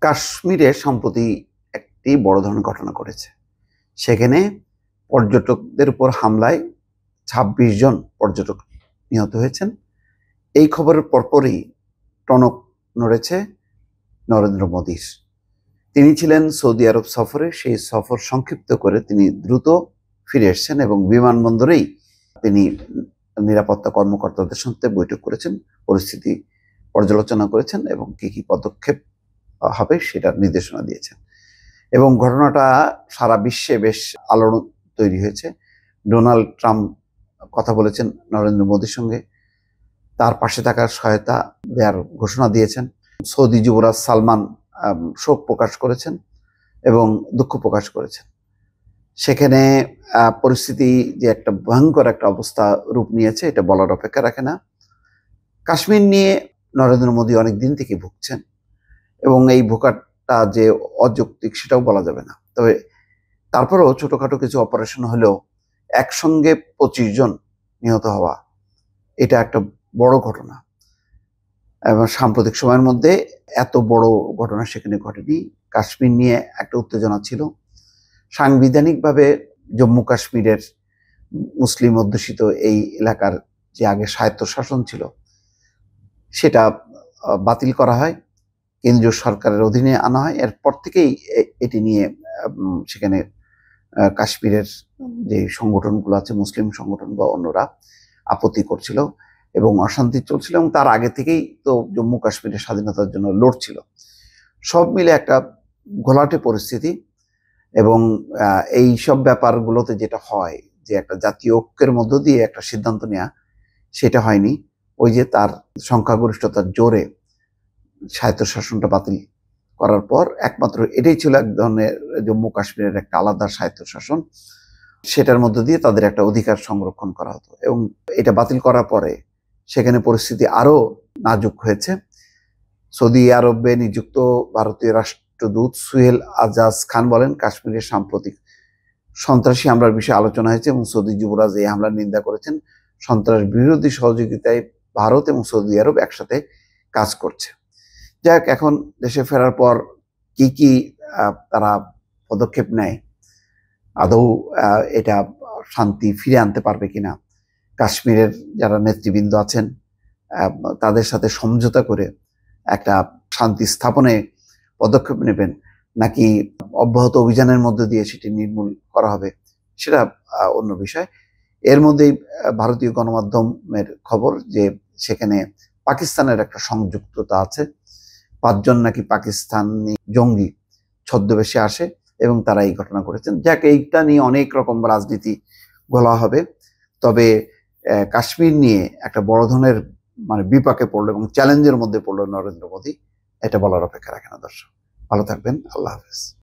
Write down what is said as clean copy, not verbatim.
কাশ্মীরে সম্প্রতি একটি বড় ধরনের ঘটনা ঘটেছে। সেখানে পর্যটকদের উপর হামলায় ২৬ জন পর্যটক নিহত হয়েছেন। এই খবরের পরপরই টনক নড়েছে নরেন্দ্র মোদীর। তিনি ছিলেন সৌদি আরব সফরে, সেই সফর সংক্ষিপ্ত করে তিনি দ্রুত ফিরে এসেছেন এবং বিমানবন্দরেই তিনি নিরাপত্তা কর্মকর্তাদের সাথে বৈঠক করেছেন, পরিস্থিতি পর্যালোচনা করেছেন এবং কি পদক্ষেপ হবে সেটার নির্দেশনা দিয়েছেন। এবং ঘটনাটা সারা বিশ্বে বেশ আলোড়ন তৈরি হয়েছে। ডোনাল্ড ট্রাম্প কথা বলেছেন নরেন্দ্র মোদীর সঙ্গে, তার পাশে থাকার সহায়তা দেওয়ার ঘোষণা দিয়েছেন। সৌদি যুবরাজ সালমান শোক প্রকাশ করেছেন এবং দুঃখ প্রকাশ করেছেন। সেখানে পরিস্থিতি যে একটা ভয়ঙ্কর একটা অবস্থা রূপ নিয়েছে এটা বলার অপেক্ষা রাখে না। কাশ্মীর নিয়ে নরেন্দ্র মোদী অনেক দিন থেকে ভুগছেন এবং এই ভোকাটা যে অযৌক্তিক সেটাও বলা যাবে না। তবে তারপরেও ছোটখাটো কিছু অপারেশন হলেও একসঙ্গে ২৫ জন নিহত হওয়া এটা একটা বড় ঘটনা এবং সাম্প্রতিক সময়ের মধ্যে এত বড় ঘটনা সেখানে ঘটেনি। কাশ্মীর নিয়ে একটা উত্তেজনা ছিল। সাংবিধানিকভাবে জম্মু কাশ্মীরের মুসলিম অধ্যুষিত এই এলাকার যে আগে স্বায়ত্তশাসন ছিল সেটা বাতিল করা হয়, কেন্দ্রীয় সরকারের অধীনে আনা হয়। এরপর থেকেই এটি নিয়ে সেখানে কাশ্মীরের যে সংগঠনগুলো আছে, মুসলিম সংগঠন বা অন্যরা আপত্তি করছিল এবং অশান্তি চলছিল এবং তার আগে থেকেই তো জম্মু কাশ্মীরের স্বাধীনতার জন্য লড়ছিল। সব মিলে একটা ঘোলাটে পরিস্থিতি এবং এই সব ব্যাপারগুলোতে যেটা হয় যে একটা জাতীয় ঐক্যের মধ্য দিয়ে একটা সিদ্ধান্ত নেওয়া, সেটা হয়নি। ওই যে তার সংখ্যাগরিষ্ঠতার জোরে স্বায়ত্তশাসনটা বাতিল করার পর একমাত্র এটাই ছিল এক ধরনের জম্মু কাশ্মীরের একটা আলাদা স্বায়ত্তশাসন, সেটার মধ্য দিয়ে তাদের একটা অধিকার সংরক্ষণ করা হতো। এবং এটা বাতিল করার পরে সেখানে পরিস্থিতি আরো নাজুক হয়েছে। সৌদি আরবে নিযুক্ত ভারতীয় রাষ্ট্রদূত সুহেল আজাজ খান বলেন, কাশ্মীরের সাম্প্রতিক সন্ত্রাসী হামলার বিষয়ে আলোচনা হয়েছে এবং সৌদি যুবরাজ এই হামলার নিন্দা করেছেন। সন্ত্রাস বিরোধী সহযোগিতায় ভারত এবং সৌদি আরব একসাথে কাজ করছে। যাক, এখন দেশে ফেরার পর কি তারা পদক্ষেপ নেয়, আদৌ এটা শান্তি ফিরে আনতে পারবে কিনা, কাশ্মীরের যারা নেতৃবৃন্দ আছেন তাদের সাথে সমঝোতা করে একটা শান্তি স্থাপনে পদক্ষেপ নেবেন নাকি অব্যাহত অভিযানের মধ্যে দিয়ে সেটি নির্মূল করা হবে, সেটা অন্য বিষয়। এর মধ্যেই ভারতীয় গণমাধ্যমের খবর যে সেখানে পাকিস্তানের একটা সংযুক্ততা আছে। ৫ জন নাকি পাকিস্তানি জঙ্গি ছদ্মবেশে আসে এবং তারা এই ঘটনা করেছেন। যাক, এইটা নিয়ে অনেক রকম রাজনীতি বলা হবে। তবে কাশ্মীর নিয়ে একটা বড় ধরনের বিপাকে পড়লো এবং চ্যালেঞ্জের মধ্যে পড়লো নরেন্দ্র মোদী, এটা বলার অপেক্ষা রাখে না। দর্শক ভালো থাকবেন, আল্লাহ হাফেজ।